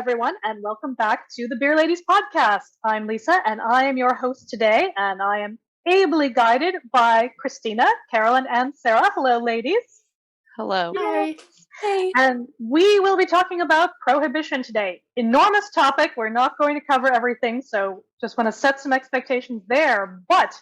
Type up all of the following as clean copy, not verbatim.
everyone, and welcome back to the Beer Ladies podcast. I'm Lisa, and I am your host today, and I am ably guided by Christina, Carolyn, and Sarah. Hello, ladies. Hello. Hi. Hey. And we will be talking about prohibition today. Enormous topic. We're not going to cover everything, so just want to set some expectations there. But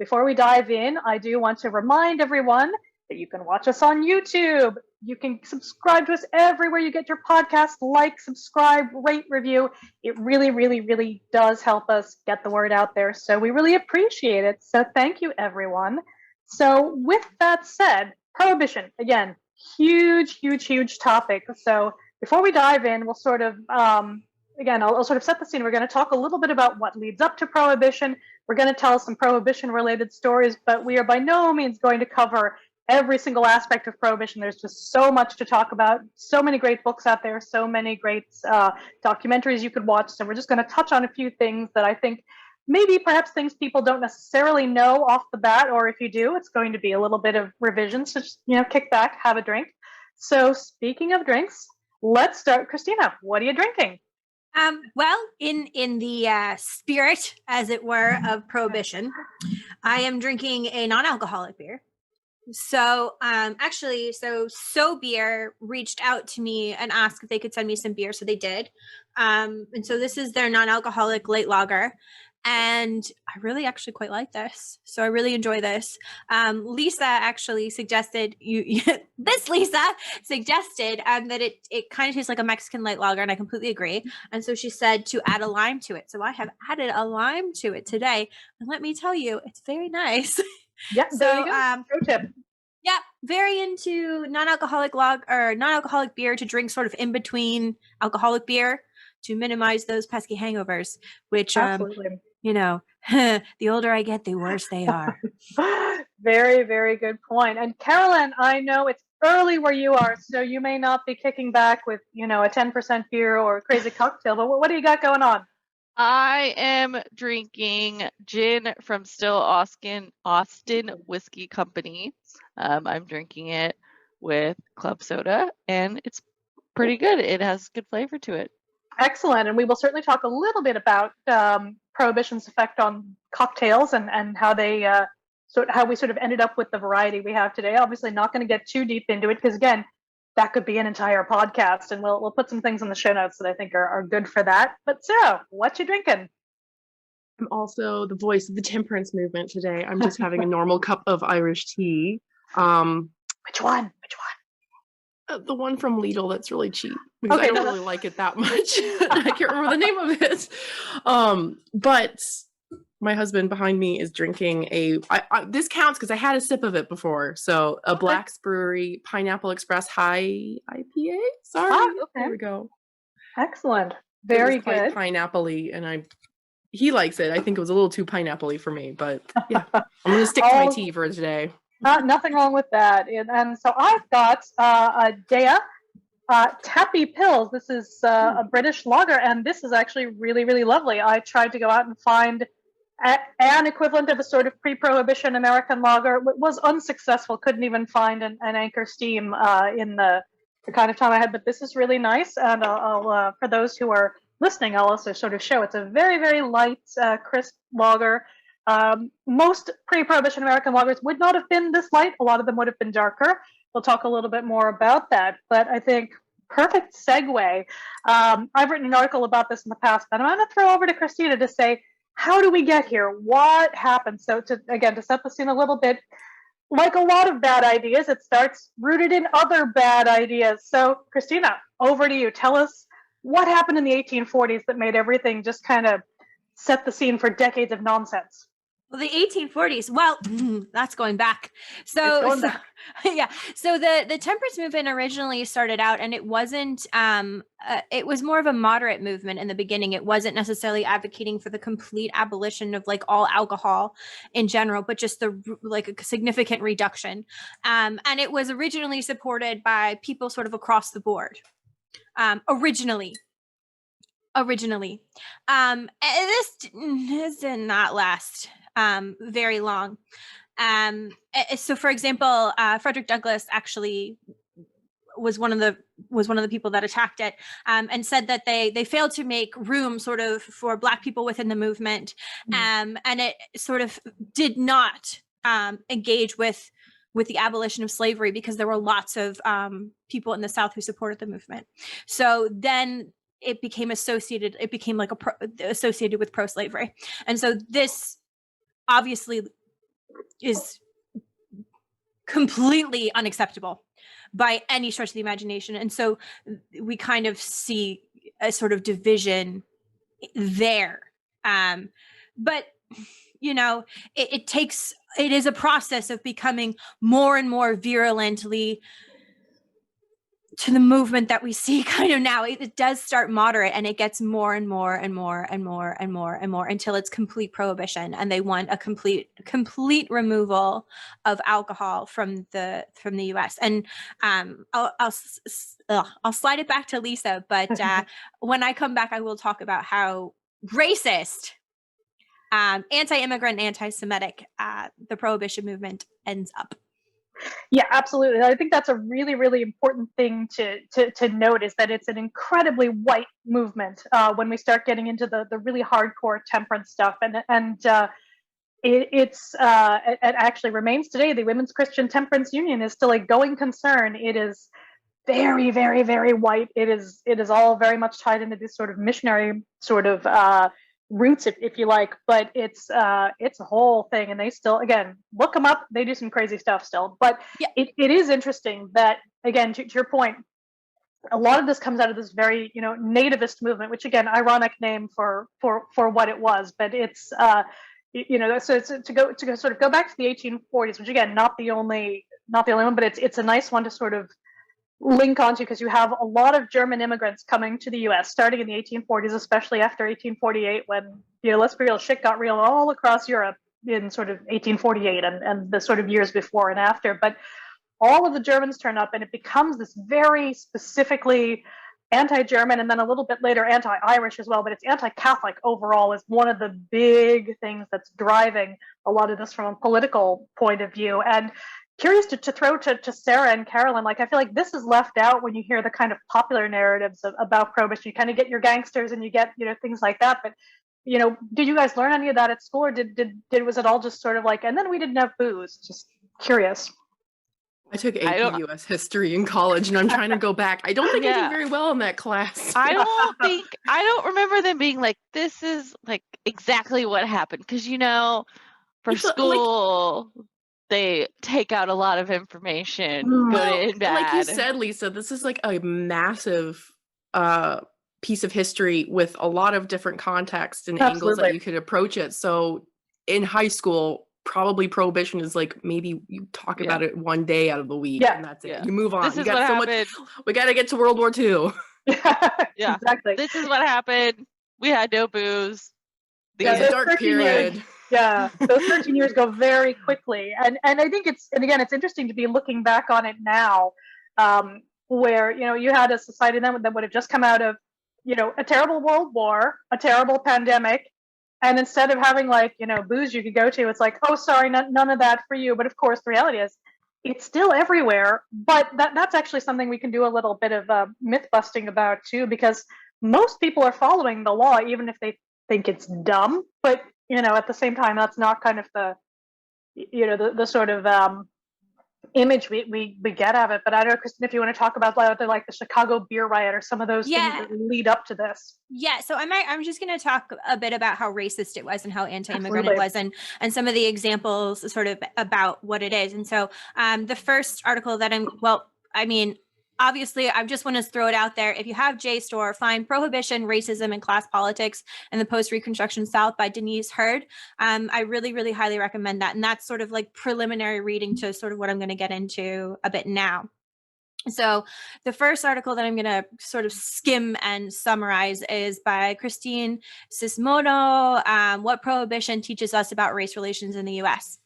before we dive in, I do want to remind everyone that you can watch us on YouTube. You can subscribe to us everywhere you get your podcast. Like, subscribe, rate, review. It really, really, really does help us get the word out there. So we really appreciate it. So thank you, everyone. So with that said, prohibition, again, huge, huge, huge topic. So before we dive in, we'll sort of, again, I'll sort of set the scene. We're going to talk a little bit about what leads up to prohibition. We're going to tell some prohibition-related stories, but we are by no means going to cover every single aspect of prohibition. There's just so much to talk about, so many great books out there, so many great documentaries you could watch. So we're just going to touch on a few things that I think maybe perhaps things people don't necessarily know off the bat, or if you do, it's going to be a little bit of revision. So just, kick back, have a drink. So speaking of drinks, let's start. Christina, what are you drinking? Well, in the spirit, as it were, of prohibition, I am drinking a non-alcoholic beer. So actually, So Beer reached out to me and asked if they could send me some beer. So they did. And so this is their non-alcoholic light lager. And I really actually quite like this. So I really enjoy this. Lisa actually suggested Lisa suggested that it kind of tastes like a Mexican light lager, and I completely agree. And so she said to add a lime to it. So I have added a lime to it today. And let me tell you, it's very nice. Yeah, so pro tip. Yeah, very into non-alcoholic beer to drink sort of in between alcoholic beer to minimize those pesky hangovers, which absolutely. The older I get, the worse they are. Very, very good point. And Carolyn, I know it's early where you are, so you may not be kicking back with, a 10% beer or a crazy cocktail, but what do you got going on? I am drinking gin from Still Austin Whiskey Company. I'm drinking it with club soda, and it's pretty good. It has good flavor to it. Excellent. And we will certainly talk a little bit about prohibition's effect on cocktails and how they how we sort of ended up with the variety we have today. Obviously not going to get too deep into it because, again, that could be an entire podcast, and we'll put some things in the show notes that I think are good for that. But Sarah, what you drinking? I'm also the voice of the temperance movement today. I'm just having a normal cup of Irish tea. Which one? The one from Lidl that's really cheap, because I don't really like it that much. I can't remember the name of it. But my husband behind me is drinking this counts because I had a sip of it before. So a Black's Brewery Pineapple Express High IPA. Sorry. Okay. There we go. Excellent. Very good. Quite pineapple-y, and he likes it. I think it was a little too pineapple-y for me, but yeah, I'm going to stick to my tea for today. Nothing wrong with that. And so I've got a Deya Tappy pills. This is a British lager, and this is actually really, really lovely. I tried to go out and find an equivalent of a sort of pre-prohibition American lager. It was unsuccessful. Couldn't even find an Anchor Steam in the kind of time I had. But this is really nice. And I'll for those who are listening, I'll also sort of show it's a very, very light, crisp lager. Most pre-prohibition American lagers would not have been this light. A lot of them would have been darker. We'll talk a little bit more about that. But I think perfect segue. I've written an article about this in the past, and I'm going to throw over to Christina to say, how do we get here? What happened? So to set the scene a little bit, like a lot of bad ideas, it starts rooted in other bad ideas. So Christina, over to you. Tell us what happened in the 1840s that made everything just kind of set the scene for decades of nonsense. Well, the 1840s, well, that's going back. So the temperance movement originally started out, and it wasn't, it was more of a moderate movement in the beginning. It wasn't necessarily advocating for the complete abolition of like all alcohol in general, but just a significant reduction. And it was originally supported by people sort of across the board. Originally. This did not last very long. So for example, Frederick Douglass actually was one of the people that attacked it, and said that they failed to make room sort of for Black people within the movement, and it sort of did not engage with the abolition of slavery, because there were lots of people in the South who supported the movement. So then it became associated with pro-slavery, and so this obviously is completely unacceptable by any stretch of the imagination. And so we kind of see a sort of division there. But, you know, it is a process of becoming more and more virulently to the movement that we see kind of now. It does start moderate, and it gets more and more and more and more and more and more until it's complete prohibition, and they want a complete removal of alcohol from the US. And I'll slide it back to Lisa, but when I come back, I will talk about how racist, anti-immigrant, anti-Semitic the prohibition movement ends up. Yeah, absolutely. I think that's a really, really important thing to note, is that it's an incredibly white movement when we start getting into the really hardcore temperance stuff. And it actually remains today. The Women's Christian Temperance Union is still a going concern. It is very, very, very white. It is all very much tied into this sort of missionary sort of roots, if you like, but it's a whole thing, and they still, again, look them up, they do some crazy stuff still. But yeah, it is interesting that, again, to your point, a lot of this comes out of this very, you know, nativist movement, which, again, ironic name for what it was, but it's you know, so it's to go sort of go back to the 1840s, which, again, not the only one, but it's a nice one to sort of link onto, because you have a lot of German immigrants coming to the US starting in the 1840s, especially after 1848, when, you know, let's be real, shit got real all across Europe in sort of 1848 and the sort of years before and after. But all of the Germans turn up, and it becomes this very specifically anti-German, and then a little bit later anti-Irish as well, but it's anti-Catholic overall is one of the big things that's driving a lot of this from a political point of view. And curious to throw to Sarah and Carolyn, like, I feel like this is left out when you hear the kind of popular narratives about prohibition. You kind of get your gangsters and you get, you know, things like that. But, you know, did you guys learn any of that at school, or was it all just sort of like, and then we didn't have booze? Just curious. I took AP US history in college, and I'm trying to go back. I don't think I did very well in that class. I don't remember them being like, this is like exactly what happened. Because, you know, for school, they take out a lot of information, good and bad. Like you said, Lisa, this is like a massive piece of history with a lot of different contexts and angles that you could approach it. So in high school, probably prohibition is like, maybe you talk about it one day out of the week, and that's it. You move on. This is what happened. We got to get to World War II. Yeah, exactly. This is what happened. We had no booze. It was a dark period. Yeah, those 13 years go very quickly, and I think it's interesting to be looking back on it now, where, you know, you had a society then that would have just come out of, you know, a terrible world war, a terrible pandemic, and instead of having, like, you know, booze you could go to, it's like, oh, sorry, none of that for you. But of course, the reality is, it's still everywhere. But that's actually something we can do a little bit of myth busting about too, because most people are following the law, even if they think it's dumb. But, you know, at the same time, that's not kind of the, you know, the sort of image we get of it. But I don't know, Christina, if you want to talk about like the Chicago beer riot or some of those things that lead up to this. Yeah, so I'm just going to talk a bit about how racist it was and how anti-immigrant it was, and some of the examples sort of about what it is. And so the first article that obviously, I just want to throw it out there. If you have JSTOR, find Prohibition, Racism, and Class Politics in the Post-Reconstruction South by Denise Hurd. I really, really highly recommend that. And that's sort of like preliminary reading to sort of what I'm going to get into a bit now. So the first article that I'm going to sort of skim and summarize is by Christine Sismono, What Prohibition Teaches Us About Race Relations in the U.S.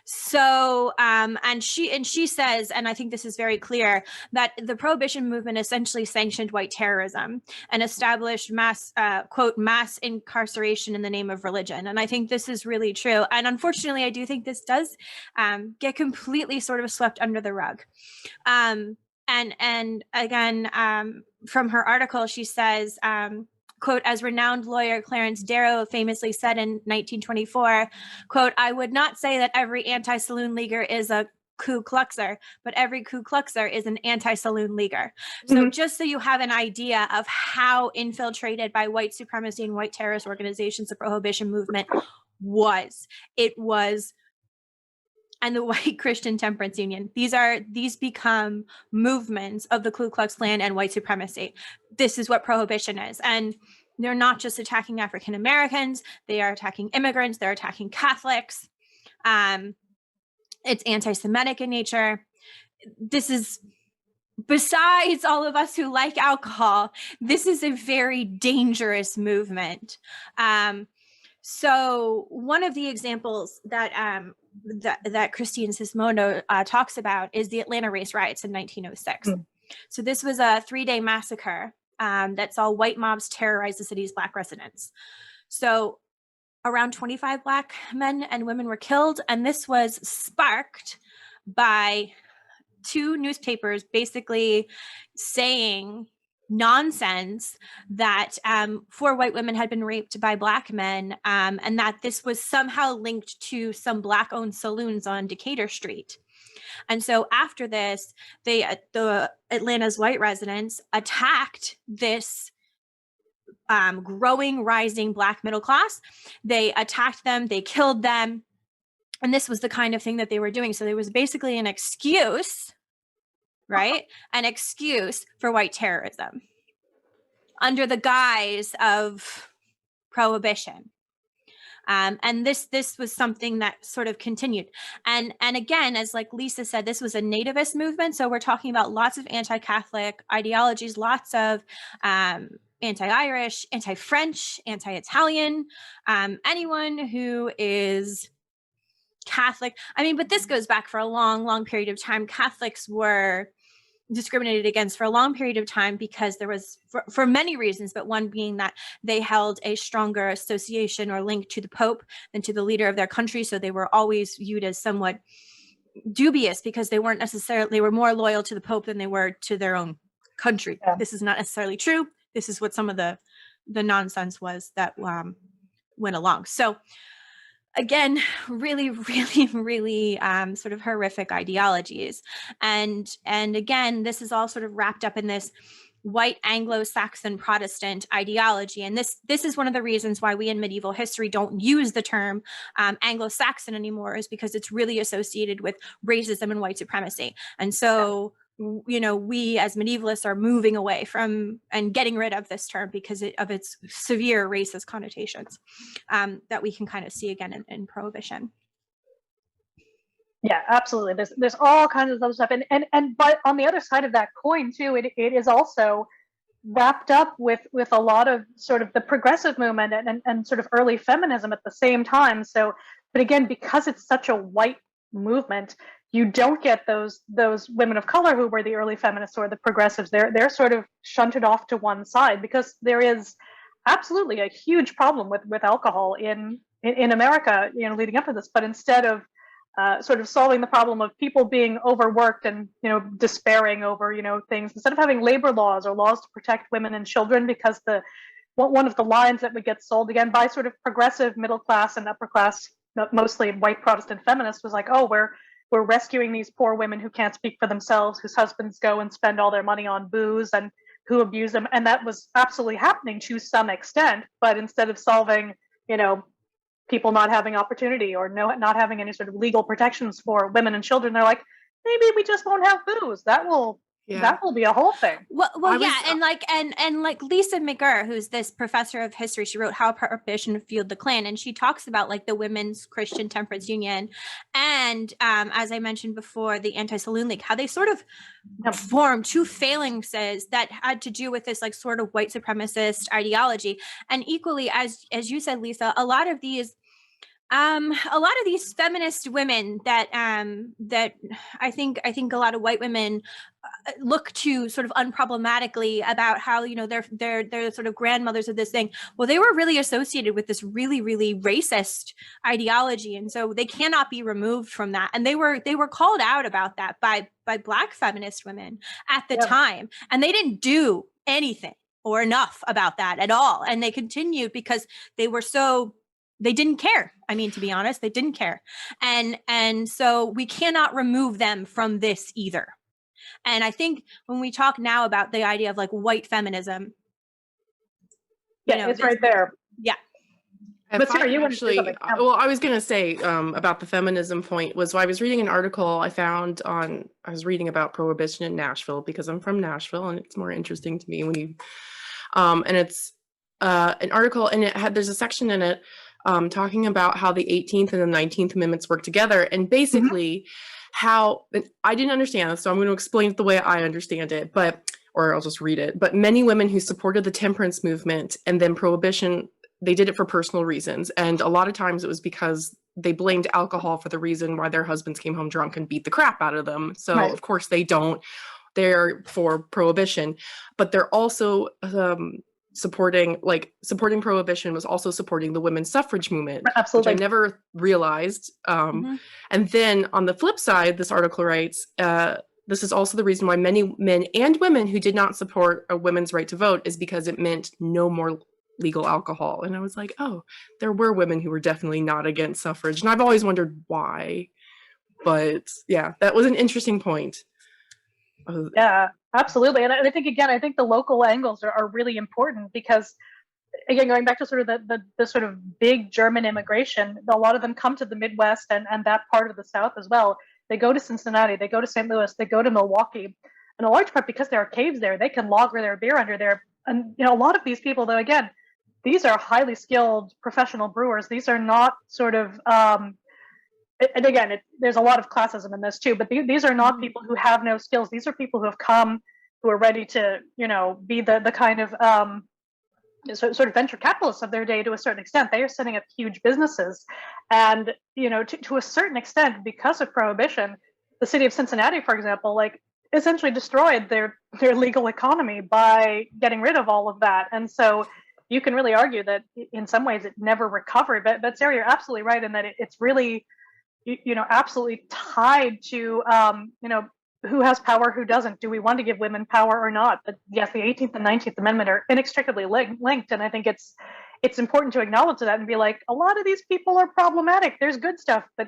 So, and she says, and I think this is very clear, that the prohibition movement essentially sanctioned white terrorism and established quote, mass incarceration in the name of religion. And I think this is really true. And unfortunately, I do think this does get completely sort of swept under the rug. And again, from her article, she says, quote, as renowned lawyer Clarence Darrow famously said in 1924, quote, I would not say that every anti-saloon leaguer is a Ku Kluxer, but every Ku Kluxer is an anti-saloon leaguer. So just so you have an idea of how infiltrated by white supremacy and white terrorist organizations the Prohibition movement was. It was, and the White Christian Temperance Union. These become movements of the Ku Klux Klan and white supremacy. This is what Prohibition is. And they're not just attacking African Americans, they are attacking immigrants, they're attacking Catholics. It's anti-Semitic in nature. This is, besides all of us who like alcohol, this is a very dangerous movement. So one of the examples that that Christine Sismondo talks about is the Atlanta race riots in 1906. So this was a 3-day massacre that saw white mobs terrorize the city's Black residents. So around 25 Black men and women were killed, and this was sparked by 2 newspapers basically saying nonsense that 4 white women had been raped by Black men, and that this was somehow linked to some Black-owned saloons on Decatur Street. And so after this, the Atlanta's white residents attacked this growing, rising Black middle class. They attacked them, they killed them, and this was the kind of thing that they were doing. So there was basically an excuse, right? An excuse for white terrorism under the guise of Prohibition. And this was something that sort of continued. And again, as like Lisa said, this was a nativist movement. So we're talking about lots of anti-Catholic ideologies, lots of anti-Irish, anti-French, anti-Italian, anyone who is Catholic. I mean, but this goes back for a long, long period of time. Catholics were discriminated against for a long period of time because there was, for many reasons, but one being that they held a stronger association or link to the Pope than to the leader of their country. So they were always viewed as somewhat dubious because they weren't necessarily, they were more loyal to the Pope than they were to their own country. Yeah. This is not necessarily true. This is what some of the nonsense was that went along. So again, really, really, really sort of horrific ideologies. And again, this is all sort of wrapped up in this white Anglo-Saxon Protestant ideology. And this is one of the reasons why we in medieval history don't use the term Anglo-Saxon anymore, is because it's really associated with racism and white supremacy. And so, you know, we as medievalists are moving away from and getting rid of this term because of its severe racist connotations that we can kind of see again in Prohibition. Yeah, absolutely. There's all kinds of other stuff, and but on the other side of that coin too, it is also wrapped up with a lot of sort of the progressive movement and sort of early feminism at the same time. So, but again, because it's such a white movement, you don't get those women of color who were the early feminists or the progressives. They're sort of shunted off to one side because there is absolutely a huge problem with alcohol in America, you know, leading up to this. But instead of sort of solving the problem of people being overworked and, you know, despairing over, you know, things, instead of having labor laws or laws to protect women and children, because one of the lines that would get sold again by sort of progressive middle class and upper class, mostly white Protestant feminists, was like, oh, we're rescuing these poor women who can't speak for themselves, whose husbands go and spend all their money on booze and who abuse them. And that was absolutely happening to some extent. But instead of solving, you know, people not having opportunity or not having any sort of legal protections for women and children, they're like, maybe we just won't have booze. That will be a whole thing. Well, yeah, and like Lisa McGurr, who's this professor of history, she wrote How Prohibition Fueled the Klan, and she talks about like the Women's Christian Temperance Union and as I mentioned before, the Anti-Saloon League, how they sort of formed 2 phalanxes that had to do with this like sort of white supremacist ideology. And equally, as you said, Lisa, a lot of these feminist women that I think a lot of white women look to sort of unproblematically about how, you know, they're sort of grandmothers of this thing. Well, they were really associated with this really, really racist ideology. And so they cannot be removed from that. And they were called out about that by Black feminist women at the time. And they didn't do anything or enough about that at all. And they continued because they didn't care. I mean, to be honest, they didn't care. And so we cannot remove them from this either. And I think when we talk now about the idea of like white feminism, it's right there. Yeah. But Sarah, you actually, well, I was going to say about the feminism point was I was reading an article I was reading about prohibition in Nashville because I'm from Nashville and it's more interesting to me when you, and it's an article and there's a section in it talking about how the 18th and the 19th Amendments work together and basically how, I didn't understand this, so I'm going to explain it the way I understand it, or I'll just read it. But many women who supported the temperance movement and then prohibition, they did it for personal reasons. And a lot of times it was because they blamed alcohol for the reason why their husbands came home drunk and beat the crap out of them. So of course they don't. They're for prohibition, but they're also supporting prohibition was also supporting the women's suffrage movement, which I never realized. And then on the flip side, this article writes, this is also the reason why many men and women who did not support a women's right to vote is because it meant no more legal alcohol. And I was like, oh, there were women who were definitely not against suffrage. And I've always wondered why. But yeah, that was an interesting point. Yeah, absolutely. And I think the local angles are really important because, again, going back to sort of the sort of big German immigration, a lot of them come to the Midwest and that part of the South as well. They go to Cincinnati, they go to St. Louis, they go to Milwaukee. And a large part because there are caves there, they can lager their beer under there. And, you know, a lot of these people, though, again, these are highly skilled professional brewers. These are not sort of, and again, there's a lot of classism in this too, but these are not people who have no skills. These are people who have come, who are ready to, you know, be the kind of sort of venture capitalists of their day to a certain extent. They are setting up huge businesses. And, you know, to a certain extent, because of prohibition, the city of Cincinnati, for example, like essentially destroyed their legal economy by getting rid of all of that. And so you can really argue that in some ways it never recovered. But Sarah, you're absolutely right in that it's really, you know, absolutely tied to, you know, who has power, who doesn't. Do we want to give women power or not? But yes, the 18th and 19th Amendment are inextricably linked. And I think it's important to acknowledge that and be like, a lot of these people are problematic. There's good stuff, but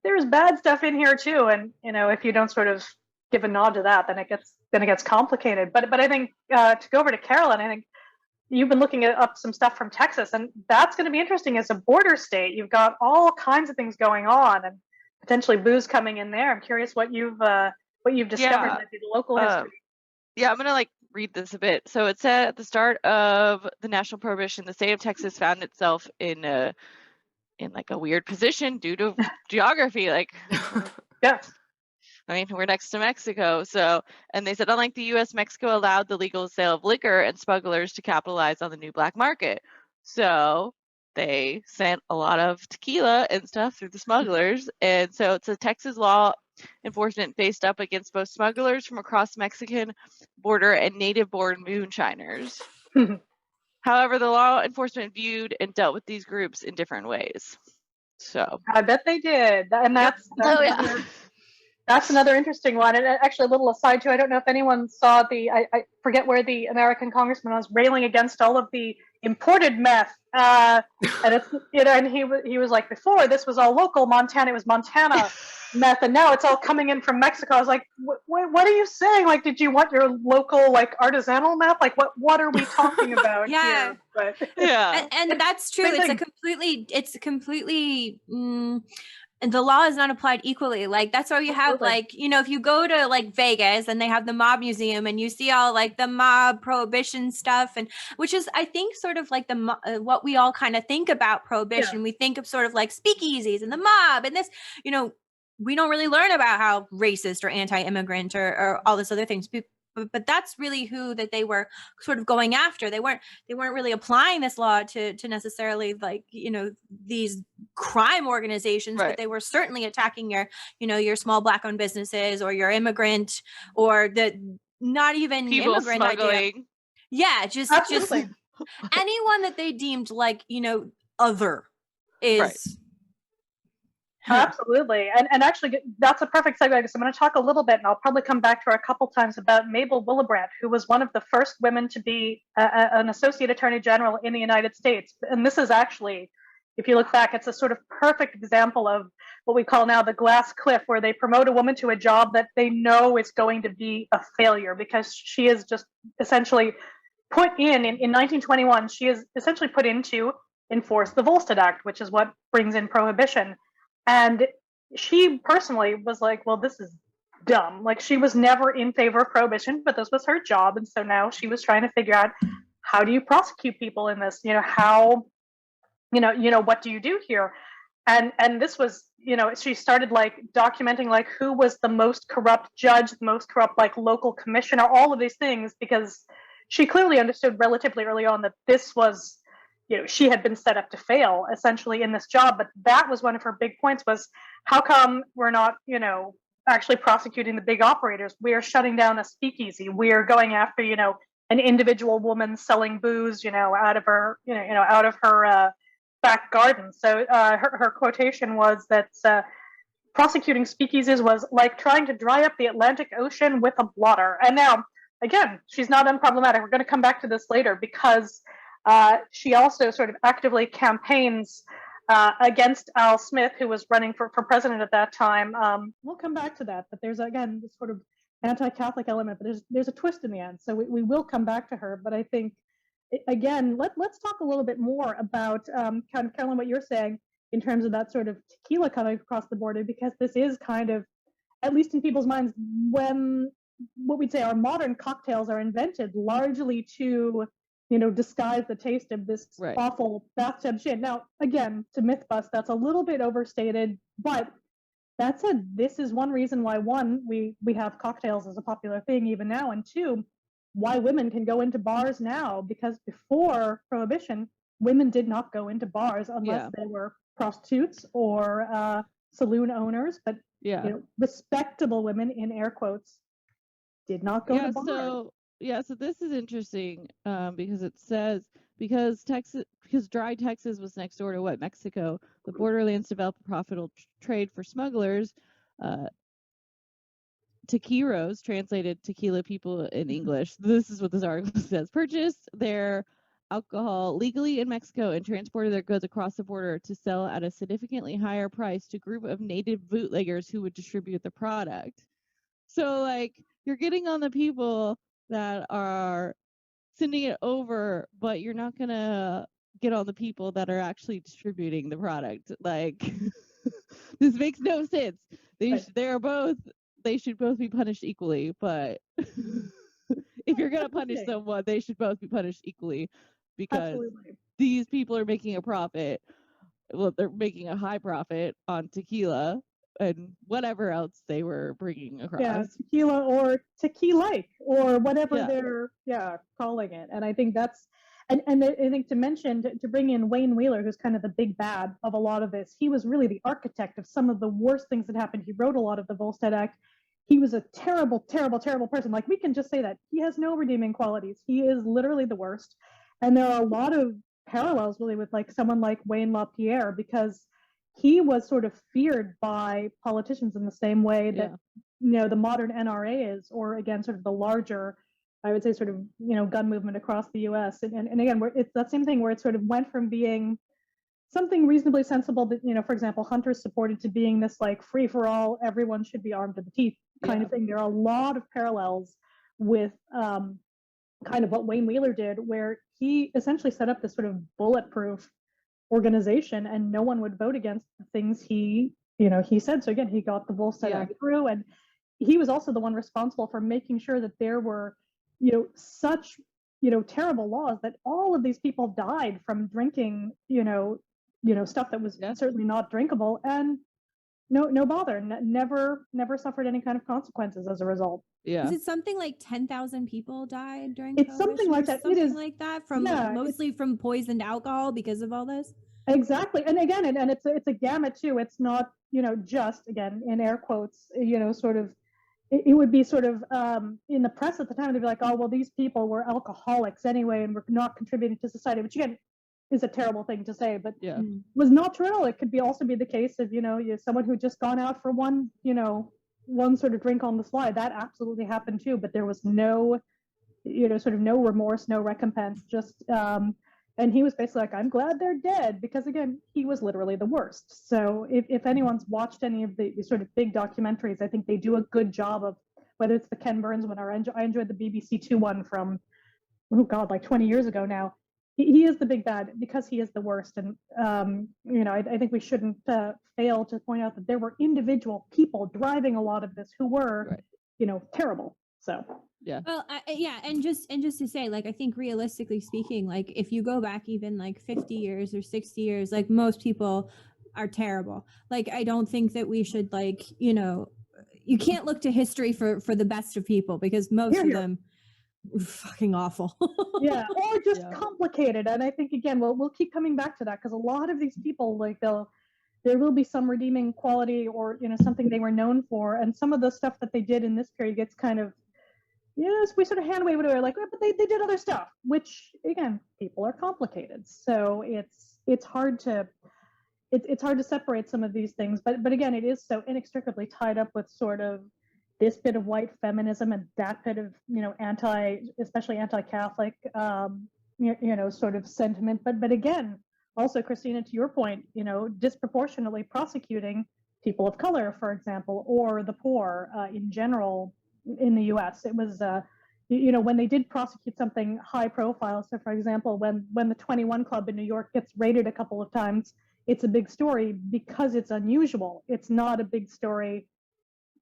there's bad stuff in here too. And, you know, if you don't sort of give a nod to that, then it gets complicated. But I think to go over to Carolyn, I think you've been looking up some stuff from Texas, and that's going to be interesting as a border state. You've got all kinds of things going on and potentially booze coming in there. I'm curious what you've discovered with the local history. Yeah, I'm going to like read this a bit. So it said at the start of the national prohibition, the state of Texas found itself in like a weird position due to geography. Like, yes. I mean, we're next to Mexico. So, and they said, unlike the U.S., Mexico allowed the legal sale of liquor and smugglers to capitalize on the new black market. So they sent a lot of tequila and stuff through the smugglers. And so it's a Texas law enforcement faced up against both smugglers from across the Mexican border and native-born moonshiners. However, the law enforcement viewed and dealt with these groups in different ways. So I bet they did. And that's another interesting one. And actually, a little aside too, I don't know if anyone saw I forget where the American congressman was railing against all of the imported meth. And it's, you know, and he was like, before this was all local Montana, it was Montana meth, and now it's all coming in from Mexico. I was like, what are you saying? Like, did you want your local like artisanal meth? Like, what are we talking about here? But and that's true. It's completely. And the law is not applied equally. Like, that's why you have, like, you know, if you go to like Vegas and they have the mob museum and you see all like the mob prohibition stuff, and which is, I think, sort of like what we all kind of think about prohibition. We think of sort of like speakeasies and the mob and this, you know, we don't really learn about how racist or anti-immigrant or all this other things. but that's really who that they were sort of going after. They weren't really applying this law to necessarily, like, these crime organizations, Right. but they were certainly attacking your, your small Black owned businesses, or your immigrant, or the not even People immigrant idea. smuggling. Yeah, just Absolutely. anyone that they deemed like, other is Right. Absolutely. And actually, that's a perfect segue, because I'm going to talk a little bit, and I'll probably come back to her a couple times, about Mabel Willebrandt, who was one of the first women to be an associate attorney general in the United States. And this is actually, if you look back, it's a sort of perfect example of what we call now the glass cliff, where they promote a woman to a job that they know is going to be a failure, because she is just essentially put in 1921, she is essentially put in to enforce the Volstead Act, which is what brings in prohibition. And she personally was like, well, this is dumb. Like, she was never in favor of prohibition, but this was her job. And so now she was trying to figure out, how do you prosecute people in this? How, what do you do here? And this was, she started like documenting like who was the most corrupt judge, the most corrupt like local commissioner, all of these things, because she clearly understood relatively early on that this was, she had been set up to fail essentially in this job. But that was one of her big points, was how come we're not, actually prosecuting the big operators? We are shutting down a speakeasy. We are going after, an individual woman selling booze, out of her, out of her back garden. So her quotation was that prosecuting speakeasies was like trying to dry up the Atlantic Ocean with a blotter. And now, again, she's not unproblematic. We're going to come back to this later, because she also sort of actively campaigns against Al Smith, who was running for president at that time. We'll come back to that, but there's, again, this sort of anti-Catholic element, but there's a twist in the end. So we will come back to her. But I think, again, let's talk a little bit more about, kind of, Carolyn, what you're saying in terms of that sort of tequila coming across the border, because this is kind of, at least in people's minds, when what we'd say our modern cocktails are invented largely to, disguise the taste of this awful bathtub shit. Now, again, to myth bust, that's a little bit overstated, but that said, this is one reason why, one, we have cocktails as a popular thing even now, and two, why women can go into bars now, because before Prohibition, women did not go into bars unless they were prostitutes or saloon owners, but respectable women, in air quotes, did not go to bars. So this is interesting, because it says, because dry Texas was next door to Mexico, the borderlands developed a profitable trade for smugglers. Taquiros, translated tequila people in English. This is what this article says. Purchased their alcohol legally in Mexico and transported their goods across the border to sell at a significantly higher price to a group of native bootleggers who would distribute the product. So, like, you're getting on the people that are sending it over, but you're not going to get on the people that are actually distributing the product. Like, this makes no sense. They should both be punished equally, but if you're going to punish someone, they should both be punished equally, because these people are making a profit. Well, they're making a high profit on tequila and whatever else they were bringing across. Yeah, tequila or tequila-like or whatever they're calling it. And I think that's, and I think to mention, to bring in Wayne Wheeler, who's kind of the big bad of a lot of this. He was really the architect of some of the worst things that happened. He wrote a lot of the Volstead Act. He was a terrible, terrible, terrible person. Like, we can just say that. He has no redeeming qualities. He is literally the worst. And there are a lot of parallels really with like someone like Wayne LaPierre, because he was sort of feared by politicians in the same way that, the modern NRA is, or again, sort of the larger, I would say, sort of, gun movement across the US. And again, it's that same thing where it sort of went from being something reasonably sensible that, for example, hunters supported, to being this like free for all, everyone should be armed to the teeth kind of thing. There are a lot of parallels with kind of what Wayne Wheeler did, where he essentially set up this sort of bulletproof organization, and no one would vote against the things he said. So again, he got the Volstead Act through, and he was also the one responsible for making sure that there were, such, terrible laws that all of these people died from drinking, stuff that was certainly not drinkable. And no bother. Never suffered any kind of consequences as a result. Yeah. Is it something like 10,000 people died during It's something Prohibition like or that. It something is- like that from yeah, mostly from poisoned alcohol because of all this? Exactly. And again, and it's a gamut too. It's not, just, again, in air quotes, sort of, it would be sort of in the press at the time, they'd be like, oh, well, these people were alcoholics anyway and were not contributing to society, which again is a terrible thing to say, but Yeah. was not true. It could also be the case of, someone who just gone out for one sort of drink on the slide. That absolutely happened too, but there was no, sort of no remorse, no recompense, just, and he was basically like, I'm glad they're dead, because again, he was literally the worst. So if anyone's watched any of the sort of big documentaries, I think they do a good job of, whether it's the Ken Burns one, or I enjoyed the BBC Two one from, oh God, like 20 years ago now. He is the big bad because he is the worst. And, I think we shouldn't fail to point out that there were individual people driving a lot of this who were, terrible. So. Yeah. Well, yeah, and just to say, like, I think realistically speaking, like, if you go back even like 50 years or 60 years, like, most people are terrible. Like, I don't think that we should, like, you can't look to history for the best of people, because most of them were fucking awful. Yeah, or just complicated. And I think, again, we'll keep coming back to that, because a lot of these people, like, there will be some redeeming quality, or something they were known for, and some of the stuff that they did in this period gets kind of, yes, we sort of hand wave it away, like, oh, but they did other stuff, which, again, people are complicated. So it's hard to separate some of these things. But again, it is so inextricably tied up with sort of this bit of white feminism and that bit of, especially anti-Catholic, sort of sentiment. But again, also, Christina, to your point, disproportionately prosecuting people of color, for example, or the poor in general. In the U.S., it was, when they did prosecute something high profile. So, for example, when the 21 Club in New York gets raided a couple of times, it's a big story because it's unusual. It's not a big story,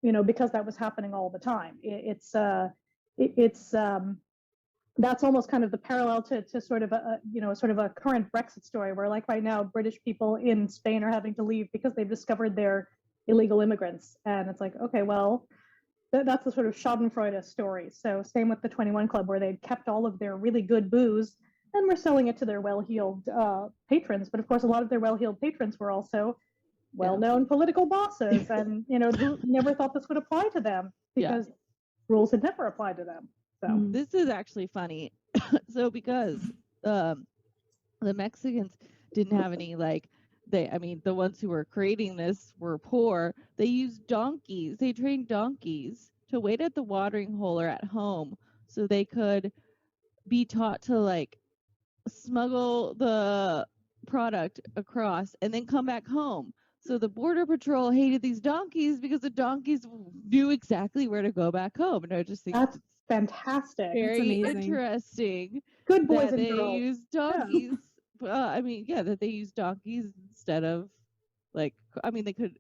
because that was happening all the time. That's almost kind of the parallel to sort of a current Brexit story, where, like, right now, British people in Spain are having to leave because they've discovered they're illegal immigrants, and it's like, okay, well. That's the sort of Schadenfreude story. So same with the 21 Club, where they'd kept all of their really good booze and were selling it to their well-heeled patrons. But of course, a lot of their well-heeled patrons were also well-known political bosses, and who never thought this would apply to them, because rules had never applied to them. So this is actually funny. So because the Mexicans didn't have any, like, the ones who were creating this were poor. They used donkeys. They trained donkeys to wait at the watering hole or at home, so they could be taught to, like, smuggle the product across and then come back home. So the Border Patrol hated these donkeys because the donkeys knew exactly where to go back home. And I just think that's fantastic. Very interesting. Good boys that and they girls. use donkeys. That they use donkeys instead of, like, they could,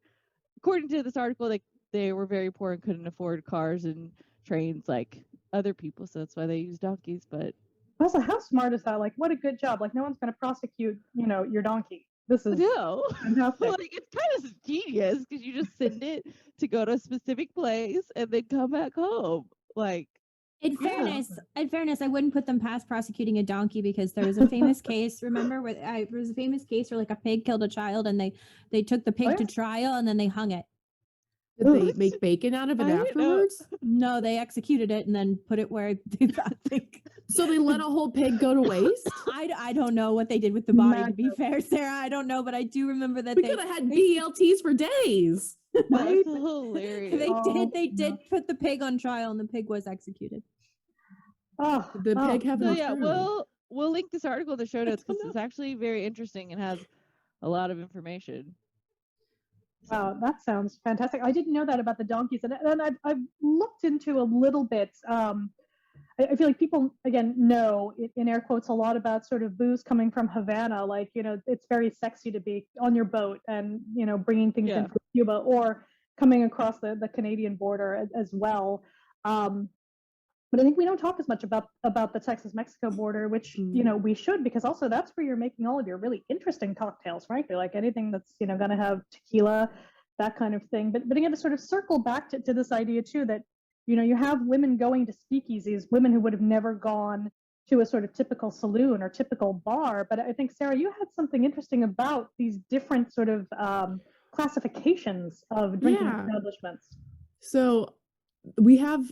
according to this article, they were very poor and couldn't afford cars and trains like other people, so that's why they use donkeys. But also, how smart is that? Like, what a good job. Like, no one's going to prosecute, your donkey. This is fantastic. Like, it's kind of genius, because you just send it to go to a specific place and then come back home. Like, in fairness, I wouldn't put them past prosecuting a donkey, because there was a famous case. Remember, where there was a famous case where, like, a pig killed a child, and they took the pig to trial, and then they hung it. Did they make bacon out of it afterwards? No, they executed it and then put it where they think. So they let a whole pig go to waste? I don't know what they did with the body, to be fair, Sarah. I don't know, but I do remember that we could have had BLTs for days. That's hilarious. They did put the pig on trial, and the pig was executed. The pig have no we'll link this article in the show notes, because it's actually very interesting and has a lot of information. Wow, that sounds fantastic. I didn't know that about the donkeys, and I've looked into a little bit. I feel like people, again, know, in air quotes, a lot about sort of booze coming from Havana. Like, it's very sexy to be on your boat and, bringing things in from Cuba, or coming across the Canadian border as well. But I think we don't talk as much about the Texas-Mexico border, which, we should, because also that's where you're making all of your really interesting cocktails, frankly, like anything that's, going to have tequila, that kind of thing. But again, to sort of circle back to this idea too, that, you have women going to speakeasies, women who would have never gone to a sort of typical saloon or typical bar. But I think, Sarah, you had something interesting about these different sort of classifications of drinking establishments. So we have,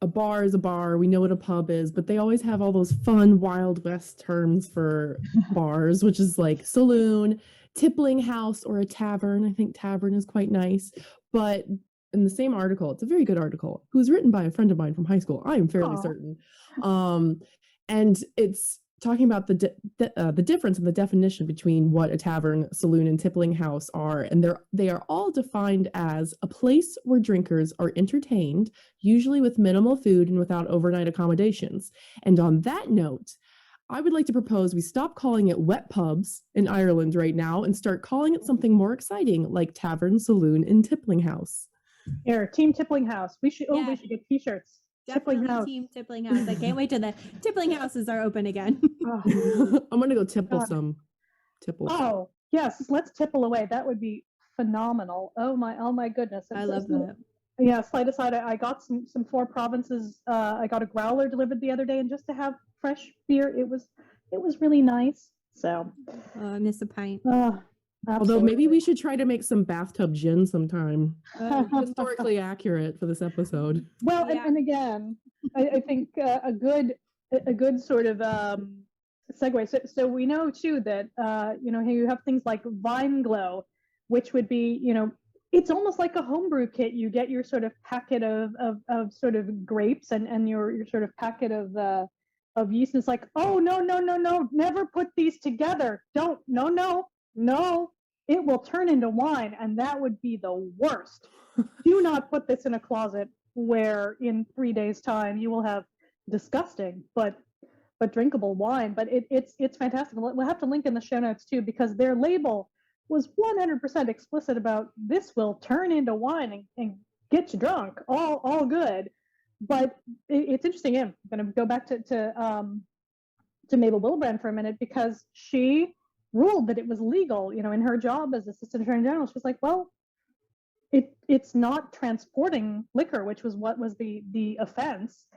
a bar is a bar. We know what a pub is, but they always have all those fun Wild West terms for bars, which is like saloon, tippling house, or a tavern. I think tavern is quite nice. But in the same article, it's a very good article, who was written by a friend of mine from high school. I am fairly certain. And it's talking about the difference in the definition between what a tavern, saloon, and tippling house are, and they are all defined as a place where drinkers are entertained, usually with minimal food and without overnight accommodations. And on that note, I would like to propose we stop calling it wet pubs in Ireland right now and start calling it something more exciting, like tavern, saloon, and tippling house. Here, Team Tippling House. We should get t-shirts. Definitely Team Tippling House. I can't wait till the tippling houses are open again. I'm gonna go tipple some. Tipple. Oh yes, let's tipple away. That would be phenomenal. Oh my goodness. I love that. Yeah, slight aside, I got some Four Provinces. I got a growler delivered the other day, and just to have fresh beer, it was really nice. So I miss a pint. Although maybe we should try to make some bathtub gin sometime. Historically accurate for this episode. Well, and again, I think a good sort of segue. So we know too that you have things like Vine Glow, which would be, it's almost like a homebrew kit. You get your sort of packet of sort of grapes and your sort of packet of yeast. And it's like, oh no, never put these together. Don't, no, it will turn into wine, and that would be the worst. Do not put this in a closet where in 3 days' time you will have disgusting but drinkable wine. But it's fantastic. We'll have to link in the show notes too, because their label was 100% explicit about this will turn into wine and get you drunk. All good. But it's interesting. I'm going to go back to Mabel Wilbrand for a minute, because she ruled that it was legal, in her job as Assistant Attorney General. She's like, well, it's not transporting liquor, which was what was the offense.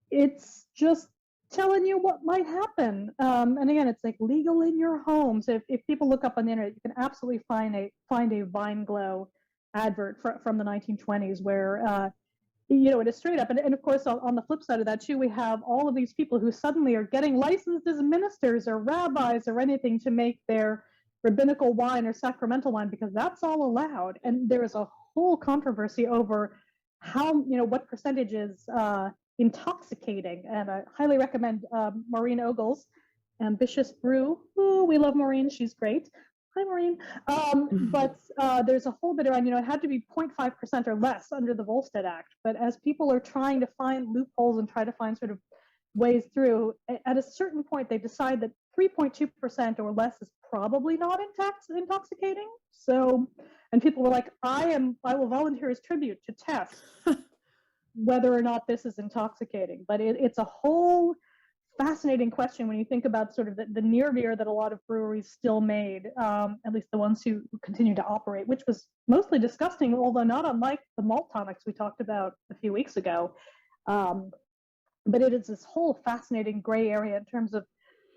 It's just telling you what might happen. And again, it's like legal in your home. So if people look up on the internet, you can absolutely find a Vine Glow advert from the 1920s where it is straight up. And of course, on the flip side of that too, we have all of these people who suddenly are getting licensed as ministers or rabbis or anything to make their rabbinical wine or sacramental wine, because that's all allowed. And there is a whole controversy over how, what percentage is intoxicating. And I highly recommend Maureen Ogle's Ambitious Brew. Ooh, we love Maureen. She's great. Hi, Maureen. But there's a whole bit around, it had to be 0.5% or less under the Volstead Act. But as people are trying to find loopholes and try to find sort of ways through, at a certain point, they decide that 3.2% or less is probably not intoxicating. So, and people were like, I will volunteer as tribute to test whether or not this is intoxicating. But it's a whole fascinating question when you think about sort of the near beer that a lot of breweries still made, at least the ones who continue to operate, which was mostly disgusting, although not unlike the malt tonics we talked about a few weeks ago. But it is this whole fascinating gray area in terms of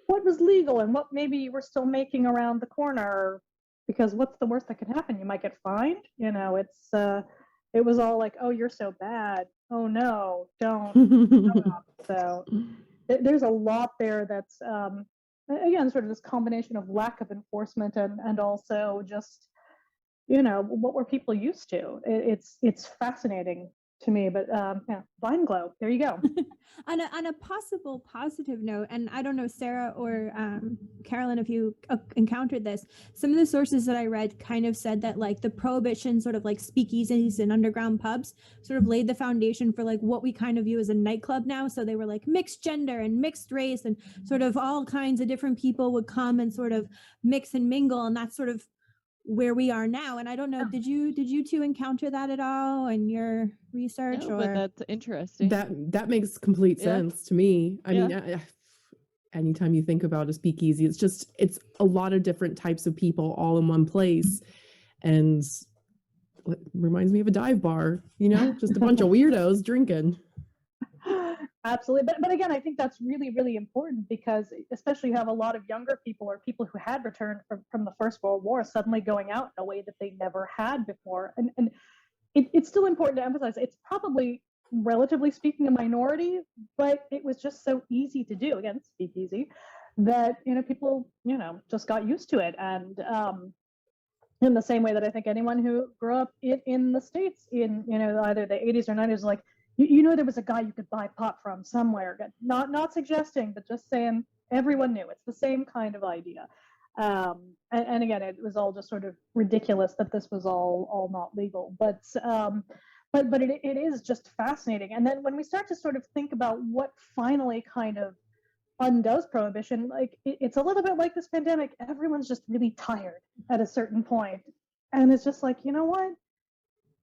what was legal and what maybe you were still making around the corner, because what's the worst that could happen? You might get fined. It was all like, oh, you're so bad. Oh no, don't stop. So there's a lot there that's, again, sort of this combination of lack of enforcement and also just, what were people used to? It's fascinating to me, but Vine Glow, there you go. On a possible positive note, and I don't know, Sarah or Carolyn, if you encountered this, some of the sources that I read kind of said that like the prohibition sort of like speakeasies and underground pubs sort of laid the foundation for like what we kind of view as a nightclub now. So they were like mixed gender and mixed race, and sort of all kinds of different people would come and sort of mix and mingle, and that's sort of where we are now. And I don't know, did you two encounter that at all in your research? No, or but that's interesting. That makes complete sense to me. I mean, anytime you think about a speakeasy, it's a lot of different types of people all in one place. and it reminds me of a dive bar, you know, just a bunch of weirdos drinking. Absolutely. But again, I think that's really, really important because especially you have a lot of younger people or people who had returned from the First World War suddenly going out in a way that they never had before. And it's still important to emphasize it's probably, relatively speaking, a minority, but it was just so easy to do, again, speakeasy, that, people, just got used to it. And in the same way that I think anyone who grew up in the States in, either the 80s or 90s, like, there was a guy you could buy pot from somewhere. Not suggesting, but just saying everyone knew. It's the same kind of idea. And again, it was all just sort of ridiculous that this was all not legal. But it is just fascinating. And then when we start to sort of think about what finally kind of undoes prohibition, like it's a little bit like this pandemic. Everyone's just really tired at a certain point, and it's just like, you know what?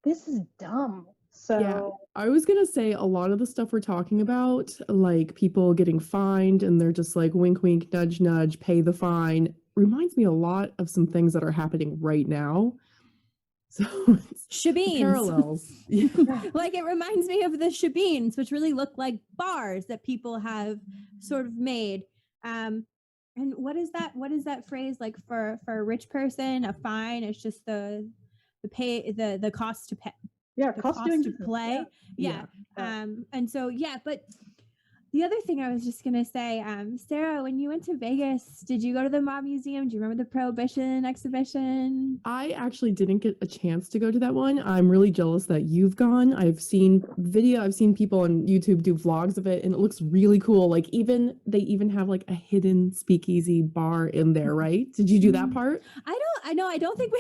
This is dumb. So yeah, I was gonna say a lot of the stuff we're talking about, like people getting fined and they're just like wink, wink, nudge, nudge, pay the fine, reminds me a lot of some things that are happening right now. So shebeens. Parallels. Yeah. Like it reminds me of the shebeens, which really look like bars that people have sort of made. And what is that phrase like for a rich person? A fine is just the cost to pay. Yeah, the cost to play. Yeah. And so but the other thing I was just gonna say, Sarah, when you went to Vegas, did you go to the Mob Museum? Do you remember the Prohibition exhibition? I actually didn't get a chance to go to that one. I'm really jealous that you've gone. I've seen video, I've seen people on YouTube do vlogs of it, and it looks really cool. Like they even have like a hidden speakeasy bar in there, right? Did you do that part? I don't think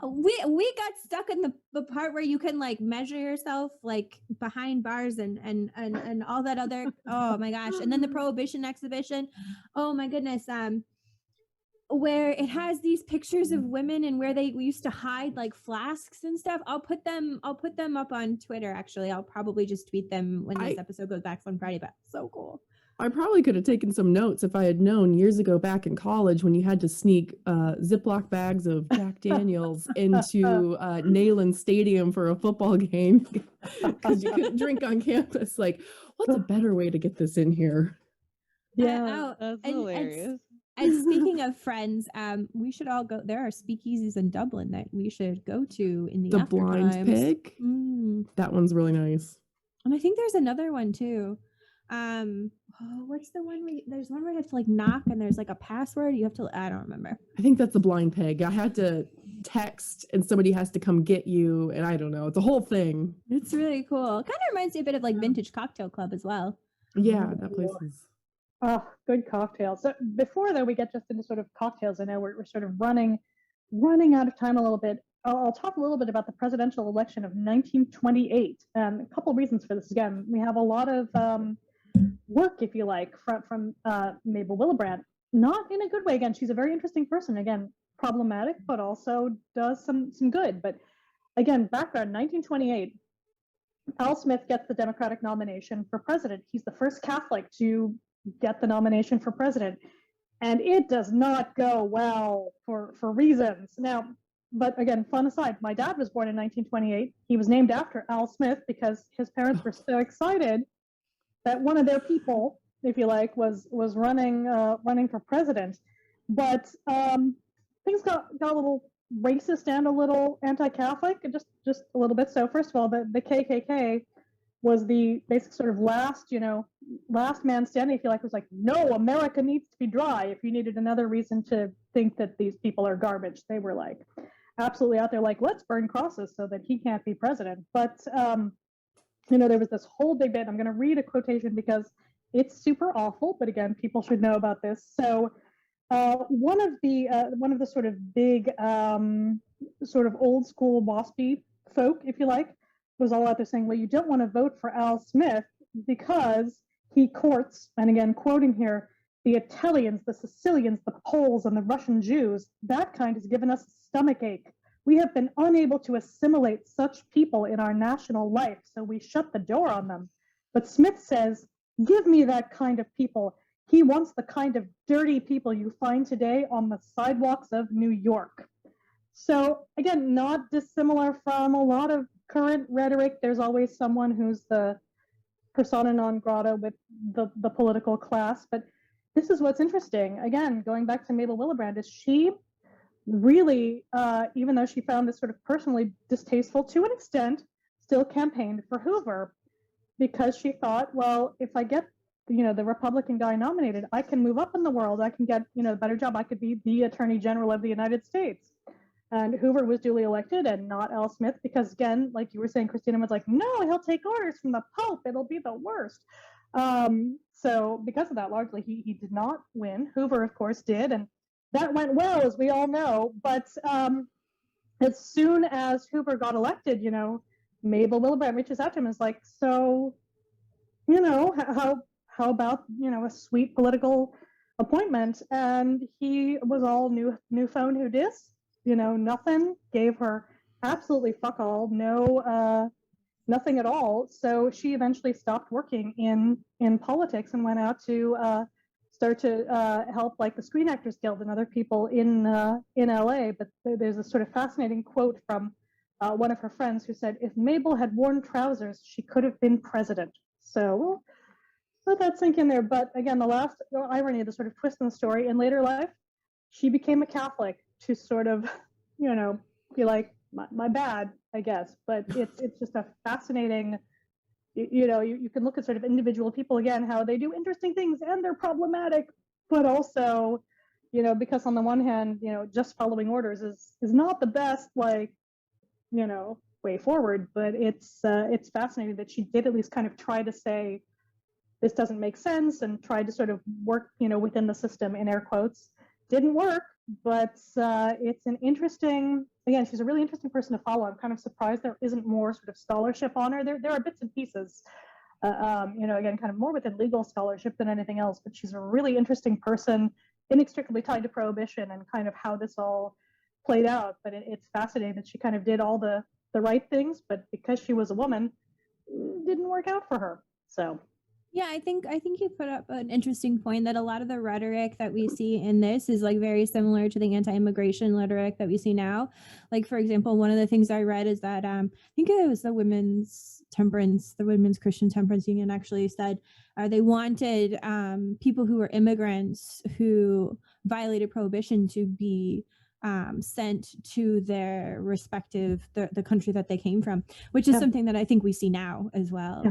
we got stuck in the part where you can like measure yourself like behind bars and all that other, oh my gosh. And then the Prohibition exhibition, oh my goodness, where it has these pictures of women and where we used to hide like flasks and stuff. I'll put them up on Twitter. Actually, I'll probably just tweet them when this episode goes back on Friday, but so cool. I probably could have taken some notes if I had known years ago back in college when you had to sneak Ziploc bags of Jack Daniels into Neyland Stadium for a football game because you couldn't drink on campus. Like, what's a better way to get this in here? Yeah, that's hilarious. And speaking of friends, we should all go. There are speakeasies in Dublin that we should go to in the Blind times. Pig. That one's really nice. And I think there's another one too. What's the one there's one where you have to like knock and there's like a password you have to, I don't remember. I think that's the Blind Pig. I had to text and somebody has to come get you, and I don't know, it's a whole thing. It's really cool. Kind of reminds me a bit of like Vintage Cocktail Club as well. Yeah, that place is good cocktails. So before though we get just into sort of cocktails, I know we're sort of running out of time a little bit. I'll talk a little bit about the presidential election of 1928. A couple reasons for this. Again, we have a lot of work, if you like, from Mabel Willibrand. Not in a good way. Again, she's a very interesting person. Again, problematic, but also does some good. But again, background, 1928, Al Smith gets the Democratic nomination for president. He's the first Catholic to get the nomination for president. And it does not go well for reasons. Now, but again, fun aside, my dad was born in 1928. He was named after Al Smith because his parents were so excited that one of their people, if you like, was running for president. But things got a little racist and a little anti-Catholic, just a little bit. So first of all, the KKK was the basic sort of last man standing, if you like, was like, no, America needs to be dry. If you needed another reason to think that these people are garbage, they were like absolutely out there like, let's burn crosses so that he can't be president. But there was this whole big bit. I'm going to read a quotation because it's super awful, but again, people should know about this. So one of the sort of big sort of old school waspy folk, if you like, was all out there saying, well, you don't want to vote for Al Smith because he courts, and again, quoting here, the Italians, the Sicilians, the Poles, and the Russian Jews. That kind has given us a stomachache. We have been unable to assimilate such people in our national life, so we shut the door on them. But Smith says, give me that kind of people. He wants the kind of dirty people you find today on the sidewalks of New York. So again, not dissimilar from a lot of current rhetoric. There's always someone who's the persona non grata with the political class. But this is what's interesting. Again, going back to Mabel Willibrand, is she really, even though she found this sort of personally distasteful to an extent, still campaigned for Hoover because she thought, well, if I get the Republican guy nominated, I can move up in the world. I can get a better job. I could be the Attorney General of the United States. And Hoover was duly elected and not Al Smith because, again, like you were saying, Christina was like, no, he'll take orders from the Pope. It'll be the worst. So because of that, largely, he did not win. Hoover, of course, did. And that went well, as we all know. But as soon as Hoover got elected, Mabel Willibrand reaches out to him and is like, so, how about, a sweet political appointment? And he was all new phone who dis, nothing, gave her absolutely fuck all, no, nothing at all. So she eventually stopped working in politics and went out to start to help like the Screen Actors Guild and other people in LA. But there's a sort of fascinating quote from one of her friends who said, if Mabel had worn trousers, she could have been president. So let that sink in there. But again, the last irony, the sort of twist in the story, in later life, she became a Catholic to sort of, be like, my bad, I guess. But it's just a fascinating, you can look at sort of individual people, again, how they do interesting things and they're problematic, but also, because on the one hand, just following orders is not the best, like, way forward. But it's fascinating that she did at least kind of try to say, this doesn't make sense, and tried to sort of work, within the system, in air quotes. Didn't work, but it's an interesting, again, she's a really interesting person to follow. I'm kind of surprised there isn't more sort of scholarship on her. There are bits and pieces, again, kind of more within legal scholarship than anything else, but she's a really interesting person, inextricably tied to Prohibition and kind of how this all played out. But it's fascinating that she kind of did all the right things, but because she was a woman, it didn't work out for her. So yeah, I think you put up an interesting point that a lot of the rhetoric that we see in this is like very similar to the anti-immigration rhetoric that we see now. Like, for example, one of the things I read is that I think it was the Women's Christian Temperance Union actually said they wanted people who were immigrants who violated Prohibition to be sent to their respective the country that they came from, which is something that I think we see now as well.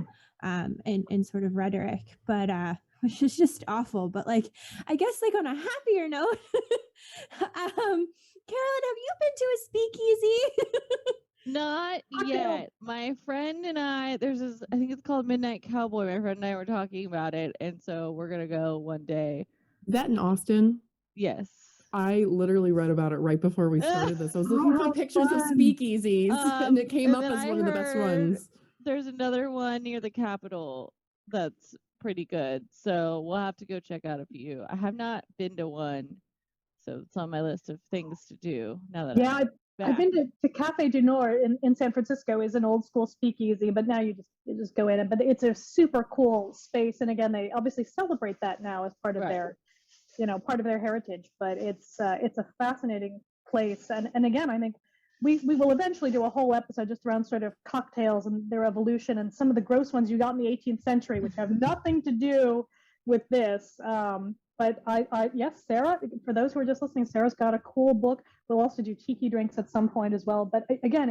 In sort of rhetoric, but which is just awful. But like, I guess like on a happier note, Carolyn, have you been to a speakeasy? Not yet. My friend and I think it's called Midnight Cowboy. My friend and I were talking about it, and so we're gonna go one day. That in Austin? Yes. I literally read about it right before we started this. I was looking for pictures of speakeasies, and it came up as one of the best ones. There's another one near the Capitol that's pretty good, so we'll have to go check out a few. I have not been to one, so it's on my list of things to do now that I've been to Cafe du Nord in San Francisco. Is an old school speakeasy, but now you just go in it. But it's a super cool space, and again, they obviously celebrate that now as part of their part of their heritage. But it's a fascinating place, and again, I think we will eventually do a whole episode just around sort of cocktails and their evolution and some of the gross ones you got in the 18th century, which have nothing to do with this. But yes, Sarah, for those who are just listening, Sarah's got a cool book. We'll also do tiki drinks at some point as well. But again,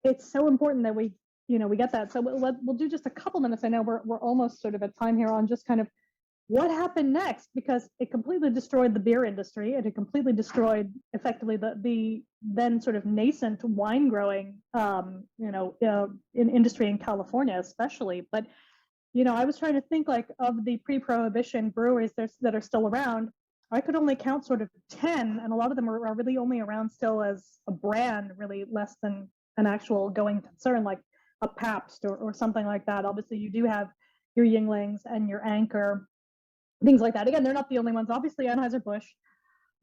it's so important that we get that. So we'll do just a couple minutes. I know we're almost sort of at time here on just kind of what happened next, because it completely destroyed the beer industry, and it completely destroyed effectively the then sort of nascent wine growing in industry in California especially. But I was trying to think like of the pre-Prohibition breweries that are still around. I could only count sort of 10, and a lot of them are really only around still as a brand, really less than an actual going concern, like a Pabst or something like that. Obviously, you do have your Yinglings and your Anchor, things like that. Again, they're not the only ones. Obviously, Anheuser-Busch,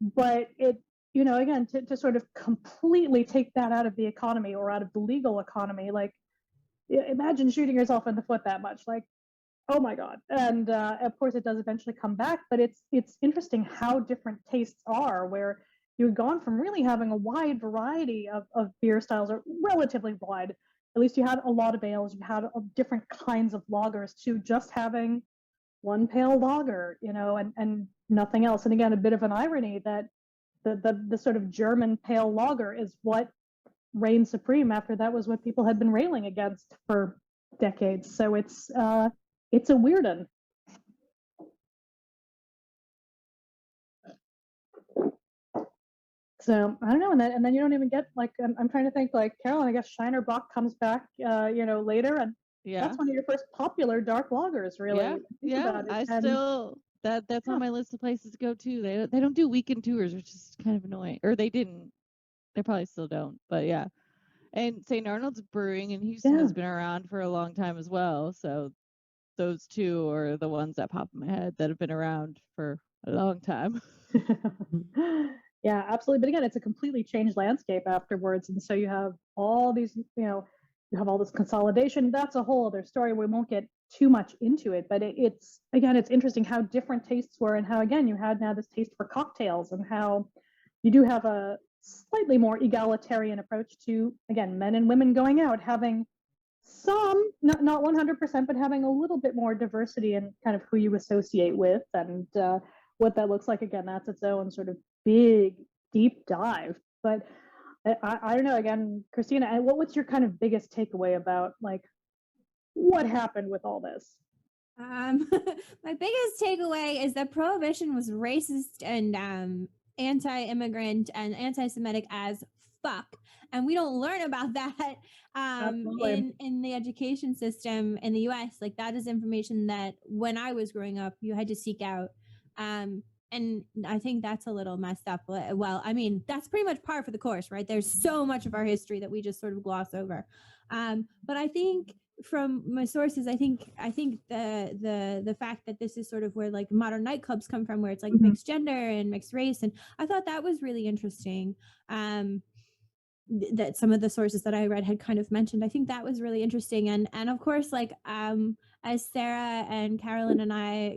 but it, again, to sort of completely take that out of the economy or out of the legal economy, like imagine shooting yourself in the foot that much, like, oh my God. And of course, it does eventually come back, but it's interesting how different tastes are, where you had gone from really having a wide variety of beer styles, or relatively wide. At least you had a lot of ales, you had different kinds of lagers, to just having one pale lager, and nothing else. And again, a bit of an irony that the sort of German pale lager is what reigned supreme after that was what people had been railing against for decades. So it's a weird one. So I don't know, and then you don't even get like, I'm trying to think, like, Carolyn, I guess Shiner Bock comes back later, and that's one of your first popular dark lagers, really. Yeah. That's on my list of places to go to. They don't do weekend tours, which is kind of annoying. Or they didn't. They probably still don't. But yeah. And St. Arnold's Brewing in Houston has been around for a long time as well. So those two are the ones that pop in my head that have been around for a long time. Yeah, absolutely. But again, it's a completely changed landscape afterwards. And so you have all these, you have all this consolidation. That's a whole other story. We won't get too much into it, but it's interesting how different tastes were, and how, again, you had now this taste for cocktails, and how you do have a slightly more egalitarian approach to, again, men and women going out, having some, not 100%, but having a little bit more diversity in kind of who you associate with, and what that looks like. Again, that's its own sort of big, deep dive. But I don't know, again, Christina, what's your kind of biggest takeaway about, like, what happened with all this? My biggest takeaway is that Prohibition was racist and anti-immigrant and anti-Semitic as fuck, and we don't learn about that in the education system in the US. Like, that is information that when I was growing up you had to seek out, and I think that's a little messed up. Well, I mean, that's pretty much par for the course, right? There's so much of our history that we just sort of gloss over. But I think from my sources, I think the fact that this is sort of where like modern nightclubs come from, where it's like mixed gender and mixed race, and I thought that was really interesting. That some of the sources that I read had kind of mentioned. I think that was really interesting, and of course, like as Sarah and Carolyn and I,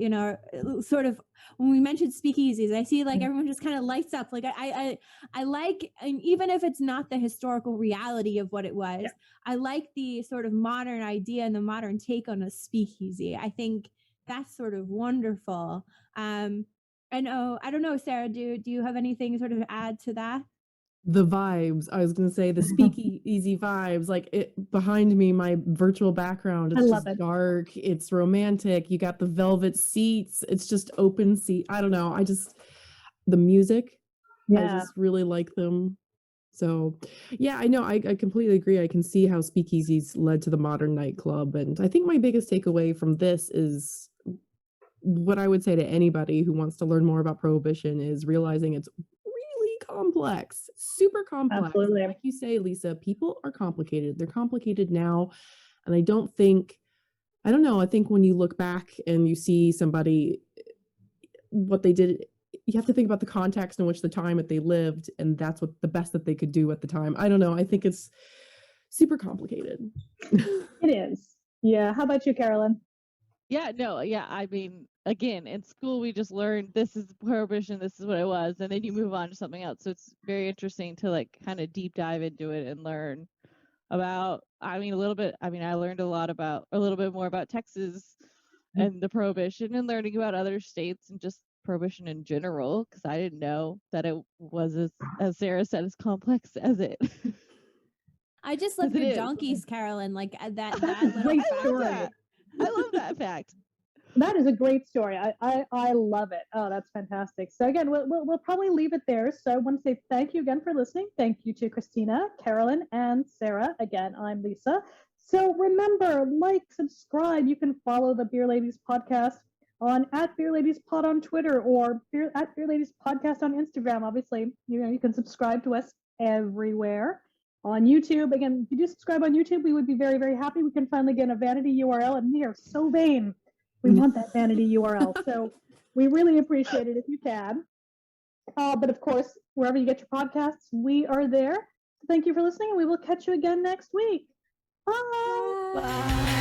sort of, when we mentioned speakeasies, I see like everyone just kind of lights up. Like I like, and even if it's not the historical reality of what it was, I like the sort of modern idea and the modern take on a speakeasy. I think that's sort of wonderful. I don't know, Sarah, do you have anything sort of add to that? The vibes, I was going to say, the speakeasy vibes, like behind me, my virtual background, it's just dark, it's romantic, you got the velvet seats, it's just open seat. I don't know, the music, I just really like them. So yeah, I know, I completely agree. I can see how speakeasies led to the modern nightclub, and I think my biggest takeaway from this is what I would say to anybody who wants to learn more about Prohibition is realizing it's complex, super complex. Absolutely. Like you say, Lisa, people are complicated. They're complicated now. And I don't think I think when you look back and you see somebody, what they did, you have to think about the context in which the time that they lived, and that's what the best that they could do at the time. I don't know. I think it's super complicated. It is. Yeah. How about you, Carolyn? Yeah, no, yeah. I mean, again, in school we just learned this is Prohibition, this is what it was, and then you move on to something else. So it's very interesting to like kind of deep dive into it and learn about. I mean, a little bit. I mean, I learned a little bit more about Texas and the Prohibition, and learning about other states and just Prohibition in general, because I didn't know that it was as Sarah said, as complex as it. I just love your donkeys, Carolyn. Like that great story. I love that fact. That is a great story. I love it. Oh, that's fantastic. So again, we'll probably leave it there. So I want to say thank you again for listening. Thank you to Christina, Carolyn, and Sarah. Again, I'm Lisa. So remember, like, subscribe. You can follow the Beer Ladies podcast on @BeerLadiesPod on Twitter, or @BeerLadiesPodcast on Instagram. Obviously, you can subscribe to us everywhere. On YouTube, again, if you do subscribe on YouTube, we would be very, very happy. We can finally get a vanity URL, and we are so vain. We want that vanity URL. So we really appreciate it if you can. But of course, wherever you get your podcasts, we are there. Thank you for listening, and we will catch you again next week. Bye. Bye.